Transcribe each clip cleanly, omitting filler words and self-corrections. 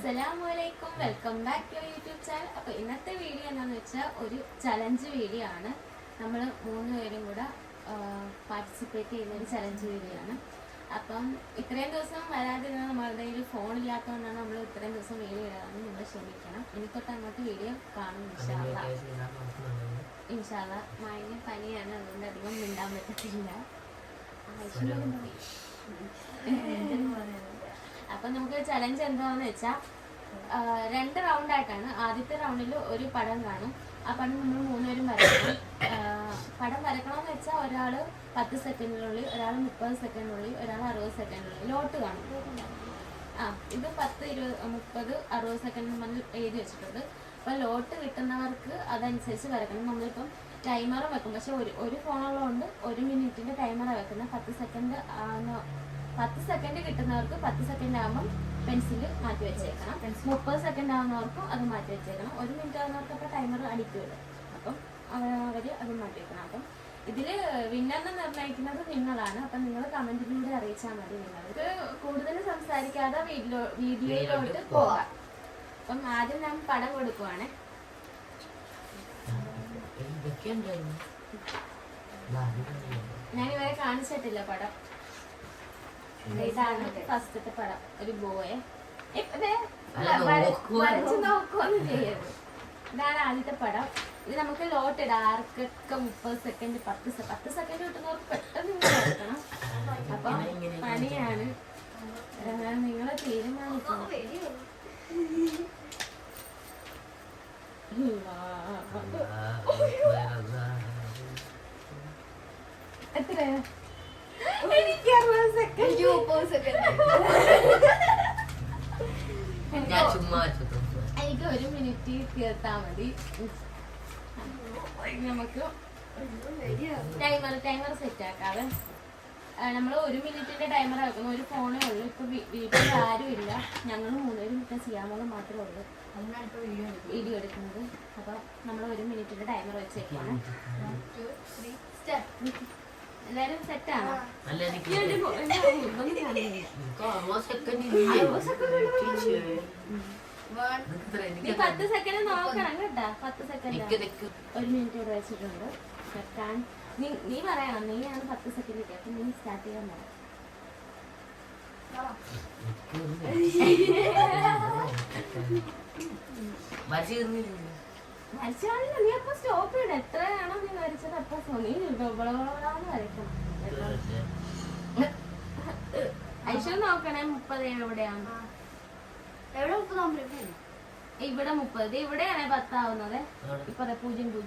അസ്സലാമലൈക്കും, welcome back to YouTube channel. അപ്പോൾ ഇന്നത്തെ വീഡിയോ എന്താണെന്ന് വെച്ചാൽ ഒരു ചലഞ്ച് വീഡിയോ ആണ്. നമ്മൾ 3 പേരും കൂടെ പാർട്ടിസിപ്പേറ്റ് ചെയ്യുന്ന ഒരു ചലഞ്ച് വീഡിയോ ആണ്. അപ്പം ഇത്രയും ദിവസം വരാതിരുന്ന നമ്മളുടെ കയ്യിൽ ഫോണില്ലാത്തതുകൊണ്ടാണ് നമ്മൾ ഇത്രയും ദിവസം വീഡിയോ ഇടാമെന്ന് നിങ്ങൾ ക്ഷമിക്കണം. ഇനി തൊട്ട് അങ്ങോട്ട് വീഡിയോ കാണും ഇൻഷാല്ല. മഴ പനിയാണ്, അതുകൊണ്ട് അധികം മിണ്ടാൻ പറ്റത്തില്ല. അപ്പൊ നമുക്ക് ചലഞ്ച് എന്താണെന്ന് വെച്ചാൽ 2 റൗണ്ടായിട്ടാണ്. ആദ്യത്തെ റൗണ്ടിൽ ഒരു പടം കാണും. ആ പടം നമ്മൾ 3 പേരും വരയ്ക്കണം. പടം വരക്കണമെന്ന് വെച്ചാൽ ഒരാൾ 10 സെക്കൻഡിനുള്ളിൽ, ഒരാൾ 30 സെക്കൻഡിനുള്ളിൽ, ഒരാൾ 60 സെക്കൻഡിനുള്ളിൽ ലോട്ട് കാണും. ഇത് 10, 20, 30, 60 സെക്കൻഡ് നമ്മൾ എഴുതി വെച്ചിട്ടുണ്ട്. അപ്പോൾ ലോട്ട് കിട്ടുന്നവർക്ക് അതനുസരിച്ച് വരക്കണം. നമ്മളിപ്പം ടൈമർ വെക്കും, പക്ഷെ ഒരു ഫോണുള്ളതുകൊണ്ട് 1 മിനിറ്റിന്റെ ടൈമറാണ് വെക്കുന്നത്. 10 സെക്കൻഡ് കിട്ടുന്നവർക്ക് 10 സെക്കൻഡ് ആകുമ്പം പെൻസിൽ മാറ്റി വെച്ചേക്കണം. 30 സെക്കൻഡ് ആവുന്നവർക്കും അത് മാറ്റി വെച്ചേക്കണം. 1 മിനിറ്റ് ആവുന്നവർക്ക് അപ്പോൾ ടൈമർ അടിക്കുമല്ലോ, അപ്പം അവർ അത് മാറ്റി വെക്കണം. അപ്പം ഇതിൽ വിന്നറിനെ നിർണ്ണയിക്കുന്നത് നിങ്ങളാണ്. അപ്പം നിങ്ങൾ കമന്റിലൂടെ അറിയിച്ചാൽ മതി. നിങ്ങൾക്ക് കൂടുതൽ സംസാരിക്കാതെ വീഡിയോയിലോട്ട് പോകാം. അപ്പം ആദ്യം ഞാൻ പടം കൊടുക്കുവാണ്. ഞാൻ ഇവരെ കാണിച്ചിട്ടില്ല പടം. ഇതാണ് ഫസ്റ്റത്തെ പടം, ഒരു ബോയെ. വരച്ച് നോക്കുകയൊന്നും ചെയ്യരുത്. ഇതാണ് ആദ്യത്തെ പടം. ഇത് നമുക്ക് ലോട്ട് ഇടാം. ആർക്കൊക്കെ 30 സെക്കൻഡ് 10 സെക്കൻഡ് കിട്ടുന്നവർക്ക് പെട്ടെന്ന് വരക്കണം. അപ്പം പണിയാണ്, നിങ്ങളെ തീരുമാനിക്കണം. എത്രയാ? എനിക്ക് 60 സെക്കൻഡ്. എനിക്ക് 1 മിനിറ്റ് തീർത്താ മതി. നമുക്ക് ടൈമർ സെറ്റ് ആക്കാതെ നമ്മൾ 1 മിനിറ്റിന്റെ ടൈമർ ആക്കുന്നു. ഒരു ഫോണേ ഉള്ളൂ. ഇപ്പൊ വീട്ടിൽ ആരും ഇല്ല, ഞങ്ങൾ 3 പേരും സിയാമോള് മാത്രമേ ഉള്ളൂ വീഡിയോ എടുക്കുന്നത്. അപ്പൊ നമ്മൾ 1 മിനിറ്റിന്റെ ടൈമർ വെച്ചേക്കാണ്. എല്ലാരും സെറ്റാണോ? 10 സെക്കൻഡ് നോക്കണം കേട്ടാ. 10 സെക്കൻഡ് 1 മിനിറ്റ് ഇവിടെ വെച്ചിട്ടുണ്ട്. സെറ്റാൻ നീ പറയണം. നീയാണ് 10 സെക്കൻഡ് കിട്ടിയ. അപ്പൊ നീ സ്റ്റാർട്ട് ചെയ്യാൻ പറയാം. വരച്ചാളില്ല, നീ അപ്പൊ സ്റ്റോപ്പ് ചെയ്യണം. എത്രയാണോ നീ വരച്ചത് അപ്പൊ നീ വരയ്ക്കണം. ഐശ്വര്യ നോക്കണേ 30 എവിടെയാണ്? ഇവിടെ 30. ഇവിടെയാണ് 10 ആവുന്നത്. ഇപ്പൊ 0.0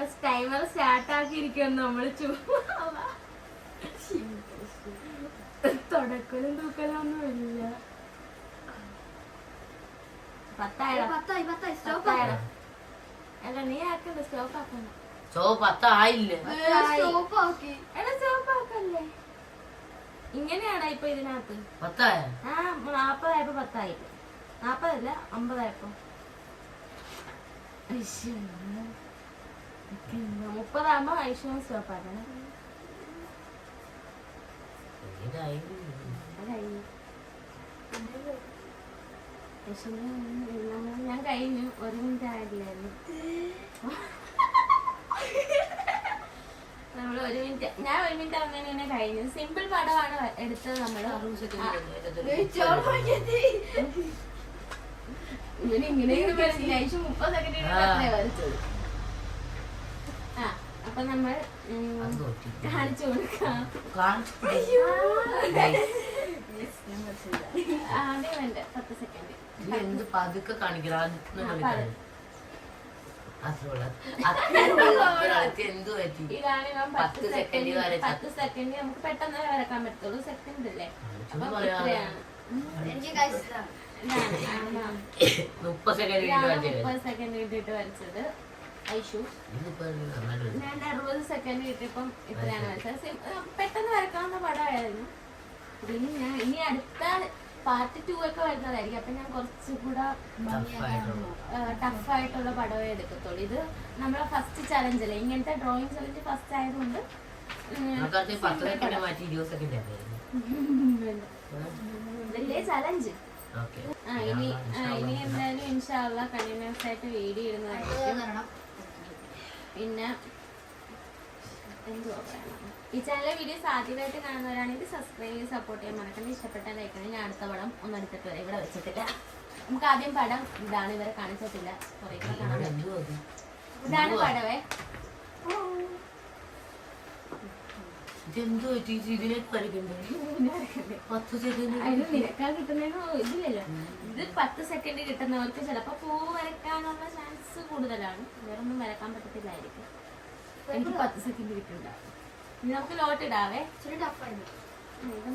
അത് ടൈമർ സ്റ്റാർട്ട് ആക്കിയിരിക്കുന്നു. നമ്മള് തുടക്കലും തൂക്കലൊന്നും ഇല്ല. 10 അല്ല, നീ ആക്കണ്ട. സ്റ്റോപ്പ് ആക്കണ്ട. സ്റ്റോപ്പാക്കല്ലേ. ഇങ്ങനെയാടാ ഇപ്പൊ ഇതിനകത്ത് 40 ആയപ്പോ 10 ആയി. 40 അല്ല 50 ആയപ്പോ 30 ആകുമ്പോ ഐശ്വര്യം സ്റ്റോപ്പ് ആക്കണം. ഞാൻ കഴിഞ്ഞു. 1 മിനിറ്റ് ആയില്ലായിരുന്നു. നമ്മൾ 1 മിനിറ്റ്, ഞാൻ 1 മിനിറ്റ് അങ്ങനെ കഴിഞ്ഞു. സിമ്പിൾ പടമാണ് എടുത്തത് നമ്മള്. ഇങ്ങനെ 30 സെക്കൻഡ് വരച്ചത്. അപ്പൊ നമ്മൾ കാണിച്ചു കൊടുക്കാം. ആദ്യം വേണ്ട 10 സെക്കൻഡ് പതുക്കെ കാണിക്കണം. ഇതാണ് 10 സെക്കൻഡ് നമുക്ക് പെട്ടെന്ന് വരക്കാൻ പറ്റുള്ളൂ. സെക്കൻഡ് അല്ലേ? അപ്പൊ ഇത്രയാണ്. 30 സെക്കൻഡ് കിട്ടിയിട്ട് വരച്ചത് ഐഷു. ഞാൻ 60 സെക്കൻഡ് കിട്ടിയപ്പം ഇത്രയാണ് വരച്ചത്. പെട്ടെന്ന് വരക്കാവുന്ന പടമായിരുന്നു. ഇനി അടുത്ത പാർട്ട് 2 ഒക്കെ വരുന്നതായിരിക്കും. അപ്പൊ ഞാൻ കുറച്ചുകൂടെ ടഫായിട്ടുള്ള പടവേ എടുക്കത്തുള്ളൂ. ഇത് നമ്മളെ ഫസ്റ്റ് ചലഞ്ച് അല്ലേ, ഇങ്ങനത്തെ ഡ്രോയിങ് ചലഞ്ച് ഫസ്റ്റ് ആയതുകൊണ്ട് വലിയ ചലഞ്ച്. ഇനി എന്തായാലും ഇൻഷാ അല്ലാഹ് കണ്ടിന്യൂസ് ആയിട്ട് വീഡിയോ ഇടുന്നതായിരിക്കും. പിന്നെ എന്തുവാ പറയണം, ഈ ചാനലിലെ വീഡിയോസ് ആദ്യമായിട്ട് കാണുന്നവരാണെങ്കിൽ സബ്സ്ക്രൈബ് ചെയ്ത് സപ്പോർട്ട് ചെയ്യാൻ മറക്കണ്ട. ഇഷ്ടപ്പെട്ട ലൈക്കാണ്. ഞാൻ അടുത്ത പടം ഒന്നും എടുത്തിട്ട് വരെ ഇവിടെ വെച്ചിട്ടില്ല. നമുക്ക് ആദ്യം പടം ഇതാണ്, ഇവരെ കാണിച്ചിട്ടില്ല. കുറെ കാണാൻ ഇതാണ് പടവേ. അതിന് നിരക്കാൻ കിട്ടുന്നതിന് ഇതില്ലല്ലോ. ഇത് 10 സെക്കൻഡ് കിട്ടുന്നവർക്ക് ചിലപ്പോ പൂ വരയ്ക്കാനുള്ള ചാൻസ് കൂടുതലാണ്. വേറൊന്നും വരക്കാൻ പറ്റത്തില്ലായിരിക്കും. എനിക്ക് 10 സെക്കൻഡ് കിട്ടില്ല. ഇനി നമുക്ക് ലോട്ട് ഇടാവേ. ഇത്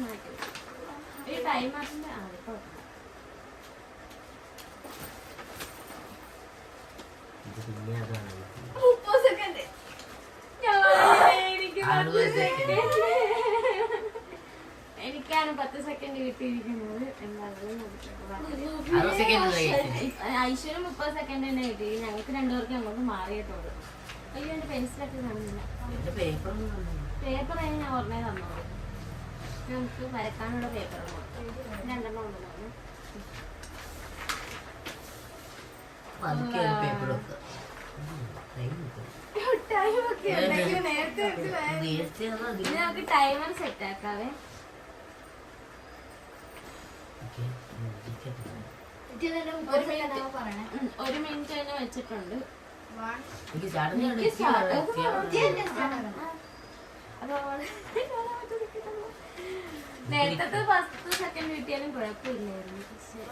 മാറ്റി ഈ ടൈം ആക്കുമ്പോ എനിക്കാണ് 10 സെക്കൻഡ് കിട്ടിയിരിക്കുന്നത്. ഐശ്വര്യം 30 സെക്കൻഡ് തന്നെ കിട്ടി. ഞങ്ങൾക്ക് രണ്ടുപേർക്കും അങ്ങോട്ട് മാറിയിട്ടുള്ളൂ. അയ്യോ എന്റെ പെൻസിലൊക്കെ കാണുന്നില്ല. പേപ്പർ ഞാൻ ഓർമ്മ തന്നോളൂ. നമുക്ക് വരക്കാനുള്ള പേപ്പർ 2 ഉണ്ടെന്നു. നമുക്ക് ടൈമർ സെറ്റ് ആക്കാവേ. 1 മിനിറ്റ് തന്നെ വെച്ചിട്ടുണ്ട്. നേരത്തെ 10 സെക്കൻഡ് കിട്ടിയാലും കുഴപ്പമില്ലായിരുന്നു. പക്ഷെ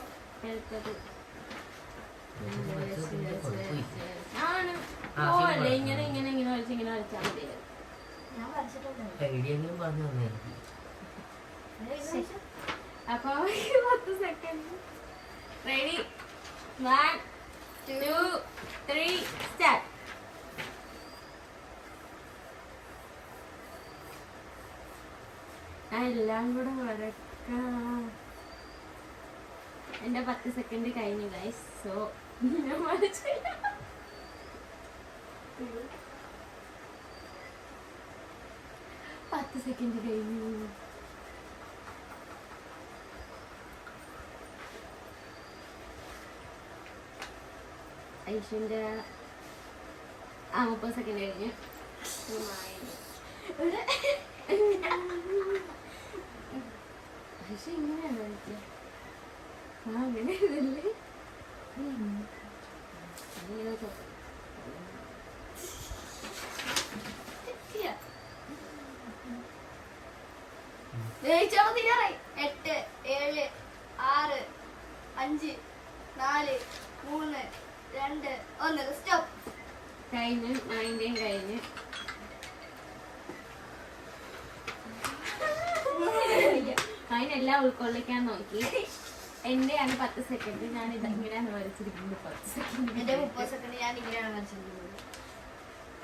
ആണ് പോവല്ലേ, ഇങ്ങനെ ഇങ്ങനെ ഇങ്ങനെ വരച്ച് ഇങ്ങനെ വരച്ചാൽ മതിയായിരുന്നു. അപ്പൊ 10 സെക്കൻഡ് റെഡി. 1 2 3 സ്റ്റാർട്ട്. എല്ലാം കൂടെ വരക്കാം. എന്റെ 10 സെക്കൻഡ് കഴിഞ്ഞു ഗൈസ്. സോ ഞാൻ വരച്ചില്ല. 10 സെക്കൻഡ് കഴിഞ്ഞു. ഐശ്വന്റെ 30 സെക്കൻഡ് കഴിഞ്ഞു. ഐശ്വ ഇങ്ങനെയാണ് കളിക്കുക. അങ്ങനെ ഇതല്ലേ തീരാറായി. 8 7 6 5 4 3 2 1 സ്റ്റോപ്പ്. കഴിഞ്ഞു. 9 കഴിഞ്ഞു. അതിനെല്ലാം ഉൾക്കൊള്ളിക്കാൻ നോക്കി. എന്റെയാണ് 10 സെക്കൻഡ്. ഞാൻ ഇത് ഇങ്ങനെയാണ് വരച്ചിരിക്കുന്നത്. 10 സെക്കൻഡ്. എന്റെ 30 സെക്കൻഡ് ഞാൻ ഇങ്ങനെയാണ് വരച്ചിരിക്കുന്നത്.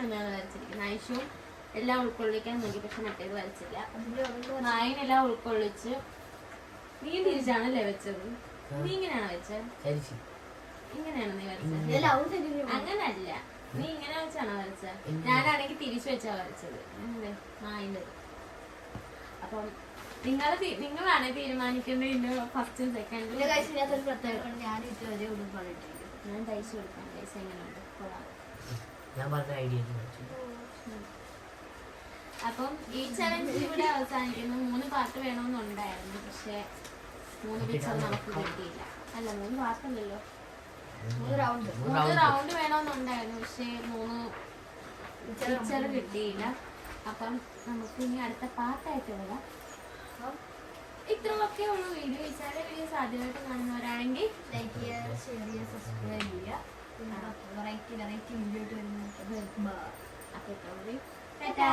അങ്ങനെയാണ് വരച്ചിരിക്കുന്നത്. ഐഷും എല്ലാം ഉൾക്കൊള്ളിക്കാൻ നോക്കി, പക്ഷെ മറ്റേത് വരച്ചില്ല. അതിനെല്ലാം ഉൾക്കൊള്ളിച്ച്. നീ തിരിച്ചാണല്ലേ വെച്ചത്? നീ ഇങ്ങനെയാണോ വെച്ചത്? ഇങ്ങനെയാണോ നീ വരച്ചത്? അങ്ങനല്ല, നീ ഇങ്ങനെ വെച്ചാണോ വരച്ചത്? ഞാനാണെങ്കിൽ തിരിച്ചു വെച്ചാ വരച്ചത്. അതിൻ്റെ അപ്പം നിങ്ങളാണ് തീരുമാനിക്കുന്നത് ഫസ്റ്റ് സെക്കൻഡ്. ഞാൻ തയ്ച്ചു കൊടുക്കാം. പൈസ എങ്ങനെയുണ്ട്? അപ്പം ഈ ചലഞ്ച് ഇവിടെ അവസാനിക്കുന്നു. 3 പാർട്ട് വേണമെന്നുണ്ടായിരുന്നു, പക്ഷെ 3 പിക്ചർ നമുക്ക് കിട്ടിയില്ല. അല്ല 3 പാർട്ടല്ലല്ലോ, 3 റൗണ്ട് വേണമെന്നുണ്ടായിരുന്നു, പക്ഷെ 3 പിക്ചർ കിട്ടിയില്ല. അപ്പം നമുക്ക് ഇനി അടുത്ത പാർട്ടായിട്ട് വരാം. ഇത്രയൊക്കെ ഉള്ളൂ വീഡിയോ. ഈ ചാനൽ വീഡിയോസ് ആദ്യമായിട്ട് കാണുന്നവരാണെങ്കിൽ ലൈക്ക് ചെയ്യുക, ഷെയർ ചെയ്യുക, സബ്സ്ക്രൈബ് ചെയ്യുക. വെറൈറ്റി വീഡിയോ ആയിട്ട് വരുന്നത്. അപ്പോൾ ടാറ്റാ.